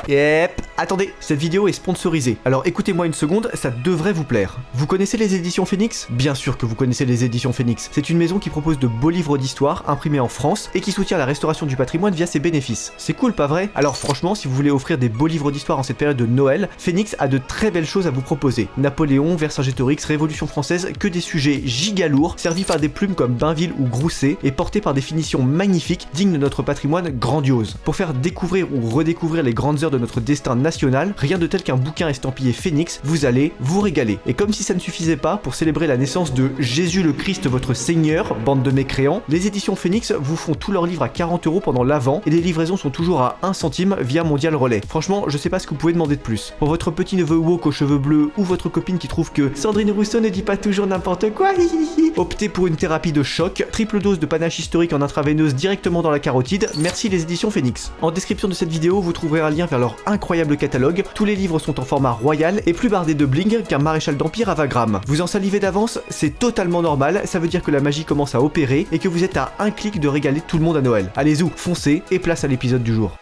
Yep. Attendez, cette vidéo est sponsorisée, alors écoutez-moi une seconde, ça devrait vous plaire. Vous connaissez les éditions Phoenix? Bien sûr que vous connaissez les éditions Phoenix. C'est une maison qui propose de beaux livres d'histoire imprimés en France et qui soutient la restauration du patrimoine via ses bénéfices. C'est cool, pas vrai? Alors franchement, si vous voulez offrir des beaux livres d'histoire en cette période de Noël, Phoenix a de très belles choses à vous proposer. Napoléon, Vercingétorix, Révolution française, que des sujets giga lourds, servis par des plumes comme Bainville ou Grousset et portés par des finitions magnifiques dignes de notre patrimoine grandiose. Pour faire découvrir ou redécouvrir les grandes heures de notre destin national, rien de tel qu'un bouquin estampillé Phoenix, vous allez vous régaler. Et comme si ça ne suffisait pas, pour célébrer la naissance de Jésus le Christ votre Seigneur, bande de mécréants, les éditions Phoenix vous font tous leurs livres à 40 € pendant l'Avent et les livraisons sont toujours à 1 centime via Mondial Relais. Franchement, je sais pas ce que vous pouvez demander de plus. Pour votre petit neveu woke aux cheveux bleus ou votre copine qui trouve que Sandrine Rousseau ne dit pas toujours n'importe quoi, optez pour une thérapie de choc, triple dose de panache historique en intraveineuse directement dans la carotide, merci les éditions Phoenix. En description de cette vidéo, vous trouverez un lien vers leur incroyable catalogue, tous les livres sont en format royal et plus bardés de bling qu'un maréchal d'empire à Wagram. Vous en salivez d'avance, c'est totalement normal, ça veut dire que la magie commence à opérer et que vous êtes à un clic de régaler tout le monde à Noël. Allez-y, foncez et place à l'épisode du jour.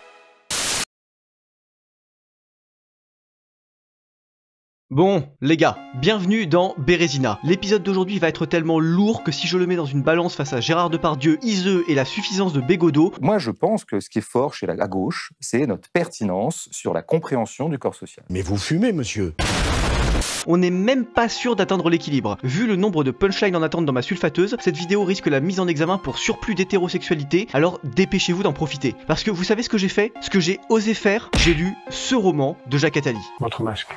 Bon, les gars, bienvenue dans Bérésina. L'épisode d'aujourd'hui va être tellement lourd que si je le mets dans une balance face à Gérard Depardieu, Iseux et la suffisance de Bégodeau... Moi, je pense que ce qui est fort chez la gauche, c'est notre pertinence sur la compréhension du corps social. Mais vous fumez, monsieur. On n'est même pas sûr d'atteindre l'équilibre. Vu le nombre de punchlines en attente dans ma sulfateuse, cette vidéo risque la mise en examen pour surplus d'hétérosexualité, alors dépêchez-vous d'en profiter. Parce que vous savez ce que j'ai fait? Ce que j'ai osé faire? J'ai lu ce roman de Jacques Attali. Votre masque.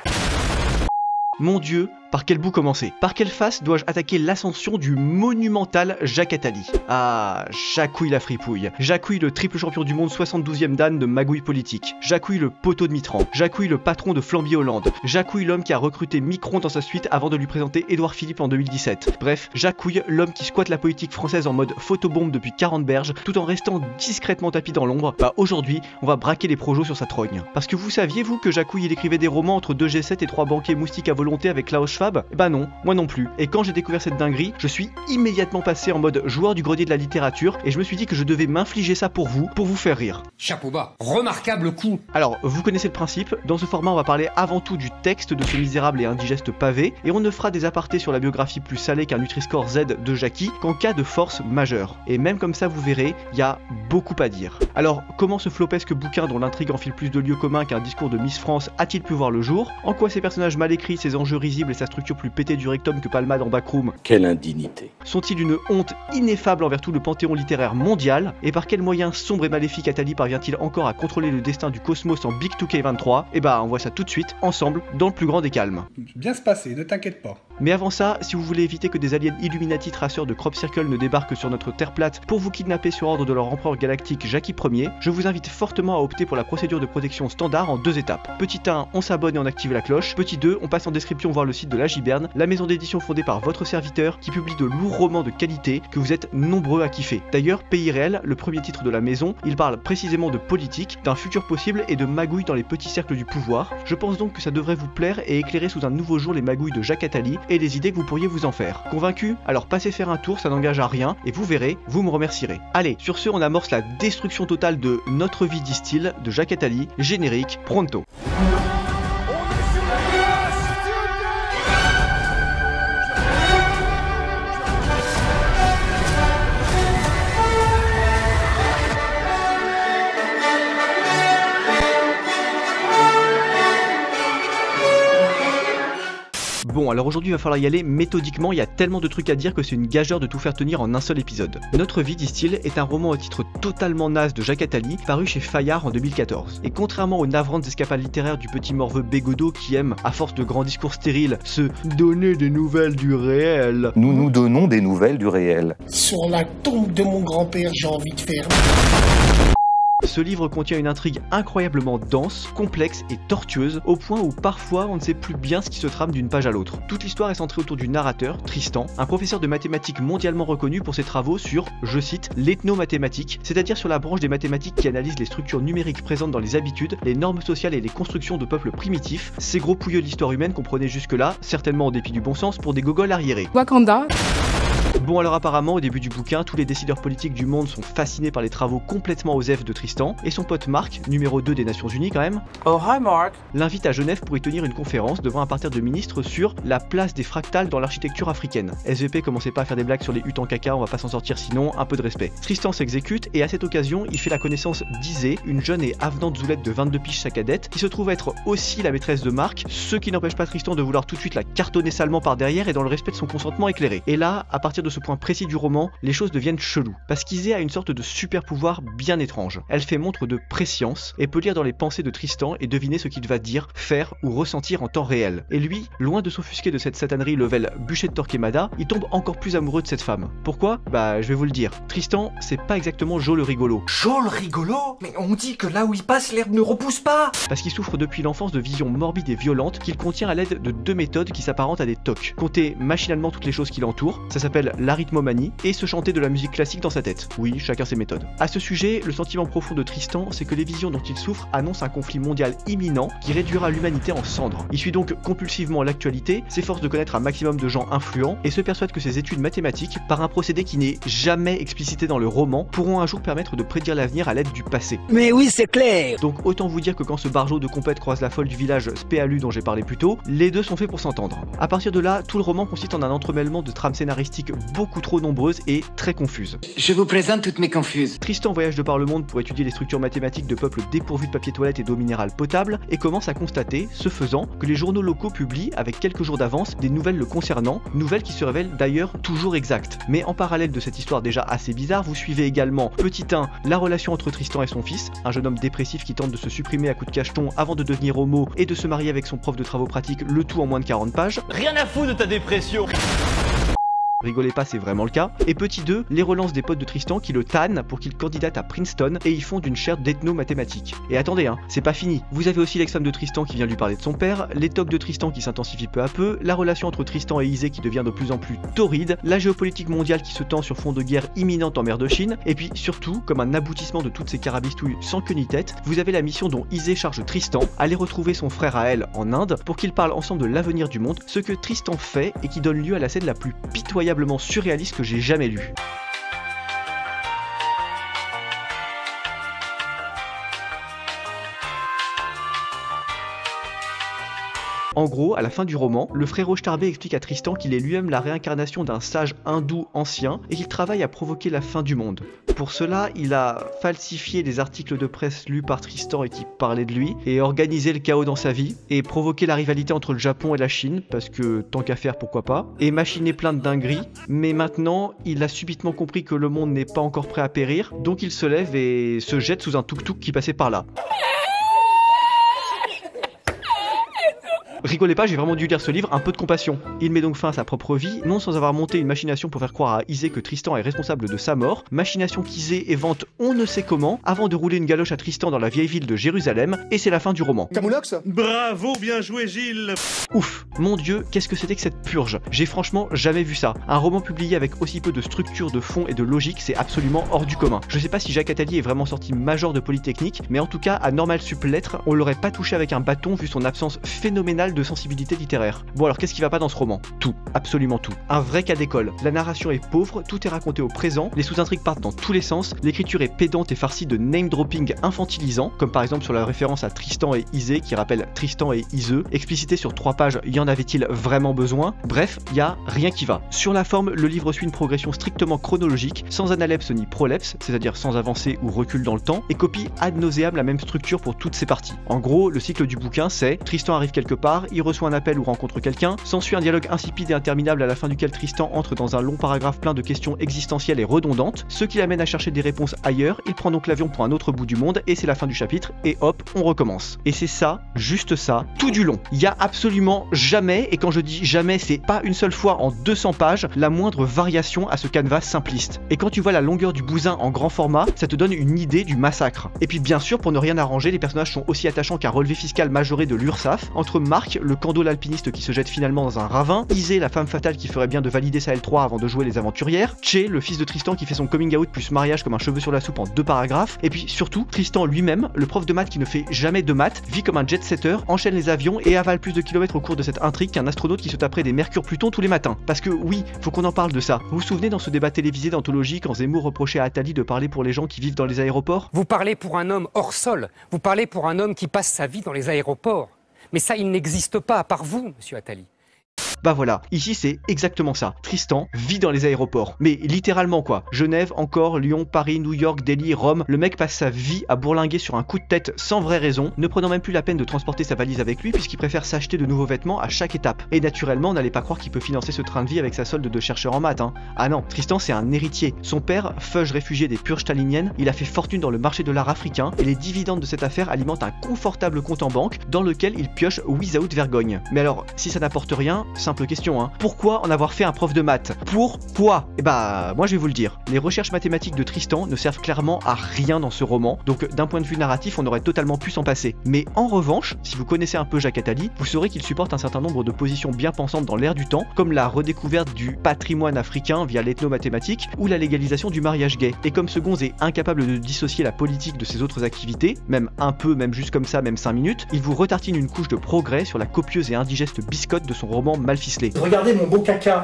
Mon Dieu, par quel bout commencer? Par quelle face dois-je attaquer l'ascension du monumental Jacques Attali? Ah, Jacouille la fripouille. Jacouille le triple champion du monde 72e dan de magouille politique. Jacouille le poteau de Mitterrand. Jacouille le patron de Flamby Hollande. Jacouille l'homme qui a recruté Micron dans sa suite avant de lui présenter Édouard Philippe en 2017. Bref, Jacouille l'homme qui squatte la politique française en mode photobombe depuis 40 berges tout en restant discrètement tapis dans l'ombre. Bah aujourd'hui, on va braquer les projos sur sa trogne. Parce que vous saviez vous que Jacouille il écrivait des romans entre 2 G7 et 3 banquiers moustiques à volonté avec Klaus Schwab? Bah non, moi non plus. Et quand j'ai découvert cette dinguerie, je suis immédiatement passé en mode joueur du grenier de la littérature et je me suis dit que je devais m'infliger ça pour vous faire rire. Chapeau bas, remarquable coup. Alors, vous connaissez le principe, dans ce format on va parler avant tout du texte de ce misérable et indigeste pavé, et on ne fera des apartés sur la biographie plus salée qu'un Nutri-Score Z de Jackie qu'en cas de force majeure. Et même comme ça vous verrez, il y a beaucoup à dire. Alors, comment ce flopesque bouquin dont l'intrigue enfile plus de lieux communs qu'un discours de Miss France a-t-il pu voir le jour? En quoi ses personnages mal écrits, ses enjeux risibles et sa structure plus pétée du rectum que Palmade en backroom? Quelle indignité. Sont-ils une honte ineffable envers tout le panthéon littéraire mondial? Et par quels moyens sombres et maléfiques Attali parvient-il encore à contrôler le destin du cosmos en Big 2K23? Et bah on voit ça tout de suite, ensemble, dans le plus grand des calmes. Bien se passer, ne t'inquiète pas. Mais avant ça, si vous voulez éviter que des aliens Illuminati traceurs de Crop Circle ne débarquent sur notre terre plate pour vous kidnapper sur ordre de leur empereur galactique Jackie Ier, je vous invite fortement à opter pour la procédure de protection standard en 2 étapes. Petit 1, on s'abonne et on active la cloche. Petit 2, on passe en description voir le site de la Giberne, la maison d'édition fondée par votre serviteur qui publie de lourds romans de qualité que vous êtes nombreux à kiffer. D'ailleurs, Pays Réel, le premier titre de la maison, il parle précisément de politique, d'un futur possible et de magouilles dans les petits cercles du pouvoir. Je pense donc que ça devrait vous plaire et éclairer sous un nouveau jour les magouilles de Jacques Attali et les idées que vous pourriez vous en faire. Convaincu? Alors passez faire un tour, ça n'engage à rien et vous verrez, vous me remercierez. Allez, sur ce, on amorce la destruction totale de Notre vie distille de Jacques Attali, générique, pronto. Bon, alors aujourd'hui il va falloir y aller méthodiquement, il y a tellement de trucs à dire que c'est une gageure de tout faire tenir en un seul épisode. Notre vie, disent-ils, est un roman au titre totalement naze de Jacques Attali, paru chez Fayard en 2014. Et contrairement aux navrantes escapades littéraires du petit morveux Bégodeau qui aime, à force de grands discours stériles, se donner des nouvelles du réel, Nous nous donnons des nouvelles du réel. Sur la tombe de mon grand-père, j'ai envie de faire... Ce livre contient une intrigue incroyablement dense, complexe et tortueuse, au point où parfois on ne sait plus bien ce qui se trame d'une page à l'autre. Toute l'histoire est centrée autour du narrateur, Tristan, un professeur de mathématiques mondialement reconnu pour ses travaux sur, je cite, l'ethnomathématique, c'est-à-dire sur la branche des mathématiques qui analyse les structures numériques présentes dans les habitudes, les normes sociales et les constructions de peuples primitifs. Ces gros pouilleux de l'histoire humaine qu'on prenait jusque-là, certainement en dépit du bon sens, pour des gogoles arriérés. Wakanda. Bon alors apparemment au début du bouquin, tous les décideurs politiques du monde sont fascinés par les travaux complètement osef de Tristan, et son pote Marc, numéro 2 des Nations Unies quand même, Oh hi Mark. l'invite à Genève pour y tenir une conférence devant un parterre de ministres sur la place des fractales dans l'architecture africaine. SVP, commencez pas à faire des blagues sur les huttes en caca, on va pas s'en sortir sinon, un peu de respect. Tristan s'exécute et à cette occasion, il fait la connaissance d'Isée, une jeune et avenante zoulette de 22 piges sa cadette, qui se trouve être aussi la maîtresse de Marc, ce qui n'empêche pas Tristan de vouloir tout de suite la cartonner salement par derrière et dans le respect de son consentement éclairé. Et là, à partir de ce point précis du roman, les choses deviennent cheloues, parce qu'Isée a une sorte de super pouvoir bien étrange. Elle fait montre de prescience et peut lire dans les pensées de Tristan et deviner ce qu'il va dire, faire ou ressentir en temps réel. Et lui, loin de s'offusquer de cette satanerie level bûcher de Torquemada, il tombe encore plus amoureux de cette femme. Pourquoi? Bah je vais vous le dire. Tristan, c'est pas exactement Joe le rigolo. Joe le rigolo? Mais on dit que là où il passe, l'herbe ne repousse pas. Parce qu'il souffre depuis l'enfance de visions morbides et violentes qu'il contient à l'aide de 2 méthodes qui s'apparentent à des tocs. Compter machinalement toutes les choses qui l'entourent, ça s'appelle l'arithmomanie, et se chanter de la musique classique dans sa tête. Oui, chacun ses méthodes. À ce sujet, le sentiment profond de Tristan, c'est que les visions dont il souffre annoncent un conflit mondial imminent qui réduira l'humanité en cendres. Il suit donc compulsivement l'actualité, s'efforce de connaître un maximum de gens influents, et se persuade que ses études mathématiques, par un procédé qui n'est jamais explicité dans le roman, pourront un jour permettre de prédire l'avenir à l'aide du passé. Mais oui, c'est clair. Donc autant vous dire que quand ce barjot de compète croise la folle du village Spéalu dont j'ai parlé plus tôt, les deux sont faits pour s'entendre. À partir de là, tout le roman consiste en un entremêlement de trames scénaristiques beaucoup trop nombreuses et très confuses. Je vous présente toutes mes confuses. Tristan voyage de par le monde pour étudier les structures mathématiques de peuples dépourvus de papier toilette et d'eau minérale potable, et commence à constater, ce faisant, que les journaux locaux publient, avec quelques jours d'avance, des nouvelles le concernant, nouvelles qui se révèlent d'ailleurs toujours exactes. Mais en parallèle de cette histoire déjà assez bizarre, vous suivez également, petit 1, la relation entre Tristan et son fils, un jeune homme dépressif qui tente de se supprimer à coups de cacheton avant de devenir homo et de se marier avec son prof de travaux pratiques, le tout en moins de 40 pages. Rien à foutre de ta dépression. Rigolez pas, c'est vraiment le cas. Et petit 2, les relances des potes de Tristan qui le tannent pour qu'il candidate à Princeton et y font une chaire d'ethno-mathématiques. Et attendez, c'est pas fini. Vous avez aussi l'ex-femme de Tristan qui vient lui parler de son père, les tocs de Tristan qui s'intensifient peu à peu, la relation entre Tristan et Isée qui devient de plus en plus torride, la géopolitique mondiale qui se tend sur fond de guerre imminente en mer de Chine, et puis surtout, comme un aboutissement de toutes ces carabistouilles sans queue ni tête, vous avez la mission dont Isée charge Tristan, aller retrouver son frère à elle en Inde pour qu'ils parlent ensemble de l'avenir du monde, ce que Tristan fait et qui donne lieu à la scène la plus pitoyable surréaliste que j'ai jamais lu. En gros, à la fin du roman, le frérot Starbé explique à Tristan qu'il est lui-même la réincarnation d'un sage hindou ancien et qu'il travaille à provoquer la fin du monde. Pour cela, il a falsifié des articles de presse lus par Tristan et qui parlaient de lui, et organisé le chaos dans sa vie, et provoqué la rivalité entre le Japon et la Chine, parce que tant qu'à faire, pourquoi pas, et machiné plein de dingueries, mais maintenant, il a subitement compris que le monde n'est pas encore prêt à périr, donc il se lève et se jette sous un tuk-tuk qui passait par là. Rigolez pas, j'ai vraiment dû lire ce livre, un peu de compassion. Il met donc fin à sa propre vie, non sans avoir monté une machination pour faire croire à Isée que Tristan est responsable de sa mort, machination qu'Isée évente on ne sait comment, avant de rouler une galoche à Tristan dans la vieille ville de Jérusalem, et c'est la fin du roman. Camoulox ? Bravo, bien joué Gilles. Ouf, mon dieu, qu'est-ce que c'était que cette purge? J'ai franchement jamais vu ça. Un roman publié avec aussi peu de structure, de fond et de logique, c'est absolument hors du commun. Je sais pas si Jacques Attali est vraiment sorti major de Polytechnique, mais en tout cas, à Normal Sup Lettres, on l'aurait pas touché avec un bâton vu son absence phénoménale de sensibilité littéraire. Bon alors qu'est-ce qui va pas dans ce roman? Tout, absolument tout. Un vrai cas d'école. La narration est pauvre, tout est raconté au présent, les sous-intrigues partent dans tous les sens, l'écriture est pédante et farcie de name-dropping infantilisant, comme par exemple sur la référence à Tristan et Isée qui rappelle Tristan et Iseux, explicité sur 3 pages, y en avait-il vraiment besoin? Bref, y a rien qui va. Sur la forme, le livre suit une progression strictement chronologique, sans analepse ni prolepse, c'est-à-dire sans avancée ou recul dans le temps, et copie ad nauseam la même structure pour toutes ses parties. En gros, le cycle du bouquin c'est Tristan arrive quelque part, il reçoit un appel ou rencontre quelqu'un, s'ensuit un dialogue insipide et interminable à la fin duquel Tristan entre dans un long paragraphe plein de questions existentielles et redondantes, ce qui l'amène à chercher des réponses ailleurs, il prend donc l'avion pour un autre bout du monde et c'est la fin du chapitre et hop, on recommence. Et c'est ça, juste ça, tout du long. Il y a absolument jamais, et quand je dis jamais, c'est pas une seule fois en 200 pages, la moindre variation à ce canevas simpliste. Et quand tu vois la longueur du bousin en grand format, ça te donne une idée du massacre. Et puis bien sûr, pour ne rien arranger, les personnages sont aussi attachants qu'un relevé fiscal majoré de l'URSSAF, entre Marc, Marc, le Kando l'alpiniste qui se jette finalement dans un ravin, Isée la femme fatale qui ferait bien de valider sa L3 avant de jouer les aventurières, Che le fils de Tristan qui fait son coming out plus mariage comme un cheveu sur la soupe en 2 paragraphes, et puis surtout Tristan lui-même, le prof de maths qui ne fait jamais de maths, vit comme un jet-setter, enchaîne les avions et avale plus de kilomètres au cours de cette intrigue qu'un astronaute qui se taperait des Mercure-Pluton tous les matins. Parce que oui, faut qu'on en parle de ça. Vous vous souvenez dans ce débat télévisé d'anthologie quand Zemmour reprochait à Attali de parler pour les gens qui vivent dans les aéroports? Vous parlez pour un homme hors sol, vous parlez pour un homme qui passe sa vie dans les aéroports. Mais ça, il n'existe pas à part vous, monsieur Attali. Bah voilà, ici c'est exactement ça. Tristan vit dans les aéroports. Mais littéralement quoi. Genève, encore, Lyon, Paris, New York, Delhi, Rome. Le mec passe sa vie à bourlinguer sur un coup de tête sans vraie raison, ne prenant même plus la peine de transporter sa valise avec lui puisqu'il préfère s'acheter de nouveaux vêtements à chaque étape. Et naturellement, n'allez pas croire qu'il peut financer ce train de vie avec sa solde de chercheur en maths, hein. Ah non, Tristan c'est un héritier. Son père, feuge réfugié des purges staliniennes, il a fait fortune dans le marché de l'art africain et les dividendes de cette affaire alimentent un confortable compte en banque dans lequel il pioche without vergogne. Mais alors, si ça n'apporte rien, simple question, hein. Pourquoi en avoir fait un prof de maths? Pourquoi? Eh bah, moi je vais vous le dire. Les recherches mathématiques de Tristan ne servent clairement à rien dans ce roman, donc d'un point de vue narratif, on aurait totalement pu s'en passer. Mais en revanche, si vous connaissez un peu Jacques Attali, vous saurez qu'il supporte un certain nombre de positions bien pensantes dans l'air du temps, comme la redécouverte du patrimoine africain via l'ethnomathématique ou la légalisation du mariage gay. Et comme ce gonze est incapable de dissocier la politique de ses autres activités, même un peu, même juste comme ça, même 5 minutes, il vous retartine une couche de progrès sur la copieuse et indigeste biscotte de son roman mal ficelé. Regardez mon beau caca.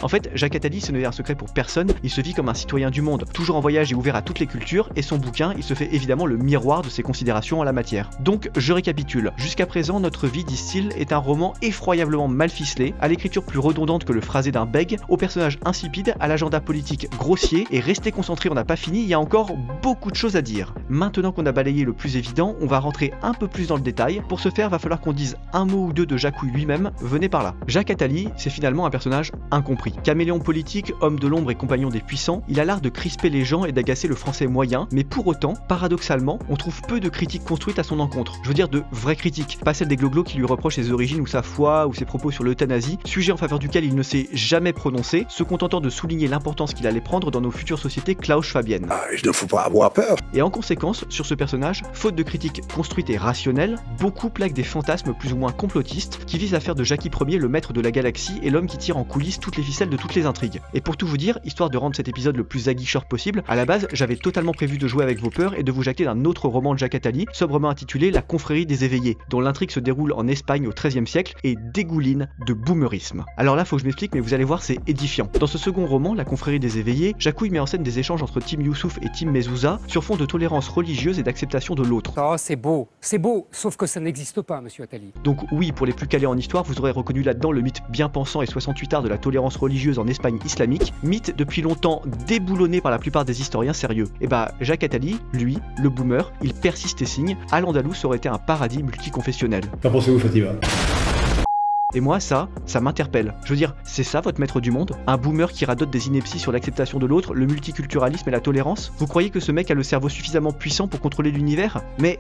En fait, Jacques Attali, ce n'est un secret pour personne, il se vit comme un citoyen du monde, toujours en voyage et ouvert à toutes les cultures, et son bouquin, il se fait évidemment le miroir de ses considérations en la matière. Donc, je récapitule. Jusqu'à présent, Notre vie, disent-ils, est un roman effroyablement mal ficelé, à l'écriture plus redondante que le phrasé d'un bègue, aux personnages insipides, à l'agenda politique grossier, et restez concentrés, on n'a pas fini, il y a encore beaucoup de choses à dire. Maintenant qu'on a balayé le plus évident, on va rentrer un peu plus dans le détail. Pour ce faire, va falloir qu'on dise un mot ou deux de Jacouille lui-même, venez par là. Jacques Attali, c'est finalement un personnage incompris. Caméléon politique, homme de l'ombre et compagnon des puissants, il a l'art de crisper les gens et d'agacer le français moyen, mais pour autant, paradoxalement, on trouve peu de critiques construites à son encontre. Je veux dire de vraies critiques, pas celles des gloglos qui lui reprochent ses origines ou sa foi ou ses propos sur l'euthanasie, sujet en faveur duquel il ne s'est jamais prononcé, se contentant de souligner l'importance qu'il allait prendre dans nos futures sociétés Klaus-Fabienne. Il ne faut pas avoir peur. Et en conséquence, sur ce personnage, faute de critiques construites et rationnelles, beaucoup plaquent des fantasmes plus ou moins complotistes qui visent à faire de Jackie Ier le maître de la galaxie et l'homme qui tire en coulisses toutes les ficelles de toutes les intrigues. Et pour tout vous dire, histoire de rendre cet épisode le plus aguicheur possible, à la base j'avais totalement prévu de jouer avec vos peurs et de vous jacter d'un autre roman de Jacques Attali, sobrement intitulé La confrérie des éveillés, dont l'intrigue se déroule en Espagne au XIIIe siècle et dégouline de boomerisme. Alors là faut que je m'explique, mais vous allez voir, c'est édifiant. Dans ce second roman, La confrérie des éveillés, Jacouille met en scène des échanges entre Tim Youssouf et Tim Mezouza sur fond de tolérance religieuse et d'acceptation de l'autre. Oh, c'est beau, sauf que ça n'existe pas, monsieur Attali. Donc oui, pour les plus calés en histoire, vous aurez reconnu là-dedans le mythe bien pensant et 68 art de la tolérance religieuse en Espagne islamique, mythe depuis longtemps déboulonné par la plupart des historiens sérieux. Et bah Jacques Attali, lui, le boomer, il persiste et signe, Al-Andalus aurait été un paradis multiconfessionnel. Qu'en pensez-vous, Fatima? Et moi, ça m'interpelle. Je veux dire, c'est ça votre maître du monde? Un boomer qui radote des inepties sur l'acceptation de l'autre, le multiculturalisme et la tolérance? Vous croyez que ce mec a le cerveau suffisamment puissant pour contrôler l'univers? Mais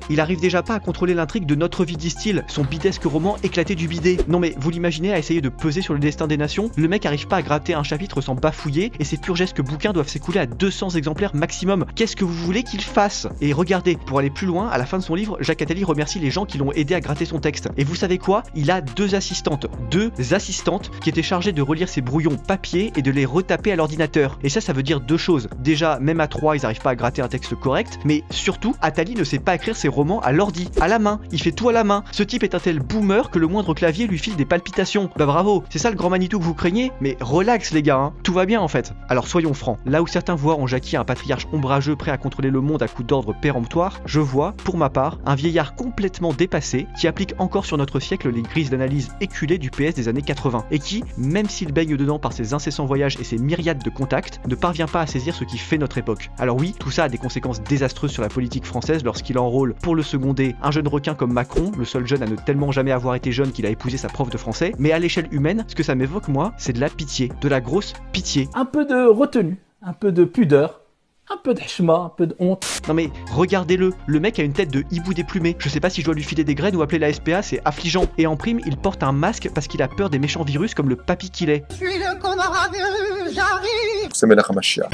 il arrive déjà pas à contrôler l'intrigue de Notre vie, disent-ils, son bidesque roman éclaté du bidet. Non mais vous l'imaginez à essayer de peser sur le destin des nations? Le mec arrive pas à gratter un chapitre sans bafouiller et ses purgesques bouquins doivent s'écouler à 200 exemplaires maximum. Qu'est-ce que vous voulez qu'il fasse? Et regardez, pour aller plus loin, à la fin de son livre, Jacques Attali remercie les gens qui l'ont aidé à gratter son texte. Et vous savez quoi? Il a deux assistantes qui étaient chargées de relire ses brouillons papier et de les retaper à l'ordinateur. Et ça veut dire deux choses. Déjà, même à 3, ils n'arrivent pas à gratter un texte correct, mais surtout, Attali ne sait pas écrire ses romans à l'ordi, à la main. Il fait tout à la main. Ce type est un tel boomer que le moindre clavier lui file des palpitations. Bah bravo, c'est ça le grand Manitou que vous craignez? Mais relax les gars, hein. Tout va bien en fait. Alors soyons francs, là où certains voient en Jackie un patriarche ombrageux prêt à contrôler le monde à coups d'ordre péremptoire, je vois, pour ma part, un vieillard complètement dépassé qui applique encore sur notre siècle les grises d'analyse éculées du PS des années 80 et qui, même s'il baigne dedans par ses incessants voyages et ses myriades de contacts, ne parvient pas à saisir ce qui fait notre époque. Alors oui, tout ça a des conséquences désastreuses sur la politique française lorsqu'il enrôle, pour le seconder, un jeune requin comme Macron, le seul jeune à ne tellement jamais avoir été jeune qu'il a épousé sa prof de français, mais à l'échelle humaine, ce que ça m'évoque moi, c'est de la pitié, de la grosse pitié. Un peu de retenue, un peu de pudeur, un peu d'heshma, un peu de honte. Non mais regardez-le, le mec a une tête de hibou déplumé. Je sais pas si je dois lui filer des graines ou appeler la SPA, c'est affligeant. Et en prime, il porte un masque parce qu'il a peur des méchants virus comme le papy qu'il est. Je suis le camarade, j'arrive. C'est Melach Mashiach.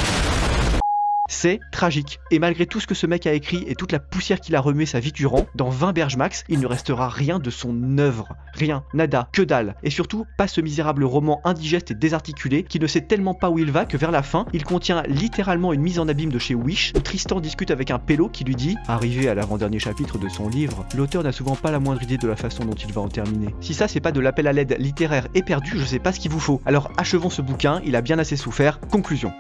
C'est tragique. Et malgré tout ce que ce mec a écrit et toute la poussière qu'il a remué sa vie durant, dans 20 Berge Max, il ne restera rien de son œuvre. Rien, nada, que dalle. Et surtout, pas ce misérable roman indigeste et désarticulé qui ne sait tellement pas où il va que vers la fin, il contient littéralement une mise en abîme de chez Wish où Tristan discute avec un pélo qui lui dit « Arrivé à l'avant-dernier chapitre de son livre, l'auteur n'a souvent pas la moindre idée de la façon dont il va en terminer. Si ça c'est pas de l'appel à l'aide littéraire éperdu, je sais pas ce qu'il vous faut. Alors achevons ce bouquin, il a bien assez souffert. Conclusion. »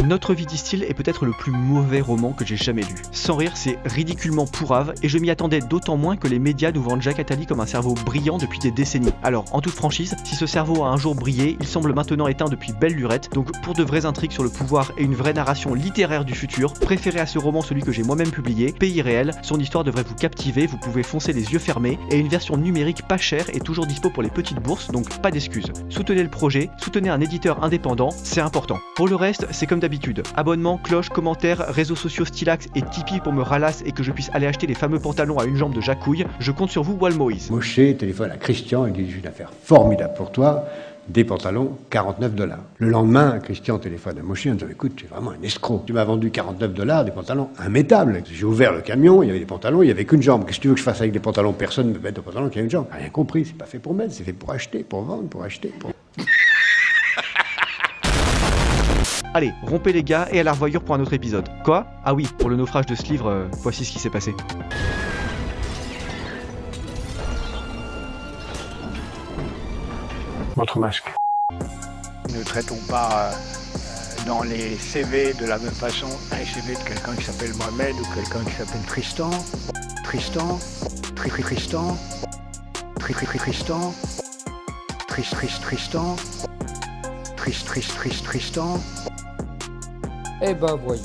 Notre vie distille est peut-être le plus mauvais roman que j'ai jamais lu. Sans rire, c'est ridiculement pourrave et je m'y attendais d'autant moins que les médias nous vendent Jacques Attali comme un cerveau brillant depuis des décennies. Alors, en toute franchise, si ce cerveau a un jour brillé, il semble maintenant éteint depuis belle lurette, donc pour de vraies intrigues sur le pouvoir et une vraie narration littéraire du futur, préférez à ce roman celui que j'ai moi-même publié, Pays réel, son histoire devrait vous captiver, vous pouvez foncer les yeux fermés, et une version numérique pas chère est toujours dispo pour les petites bourses, donc pas d'excuses. Soutenez le projet, soutenez un éditeur indépendant, c'est important. Pour le reste, c'est comme d'habitude. Abonnement, cloche, commentaires, réseaux sociaux Stylax et Tipeee pour me ralasse et que je puisse aller acheter les fameux pantalons à une jambe de Jacouille. Je compte sur vous, Wal Moïse. Moshe téléphone à Christian et dit j'ai une affaire formidable pour toi, des pantalons, $49. Le lendemain, Christian téléphone à Moshe en disant écoute, tu es vraiment un escroc. Tu m'as vendu $49, des pantalons immettables. J'ai ouvert le camion, il y avait des pantalons, il n'y avait qu'une jambe. Qu'est-ce que tu veux que je fasse avec des pantalons? Personne ne me met de pantalons qui a une jambe. Rien compris, c'est pas fait pour mettre, c'est fait pour acheter, pour vendre, pour acheter. Allez, rompez les gars et à la revoyure pour un autre épisode. Quoi? Ah oui, pour le naufrage de ce livre, voici ce qui s'est passé. Votre masque. Ne traitons pas dans les CV de la même façon les CV de quelqu'un qui s'appelle Mohamed ou quelqu'un qui s'appelle Tristan. Tristan. Tristan. Tristan. Tristan. Eh ben voyons.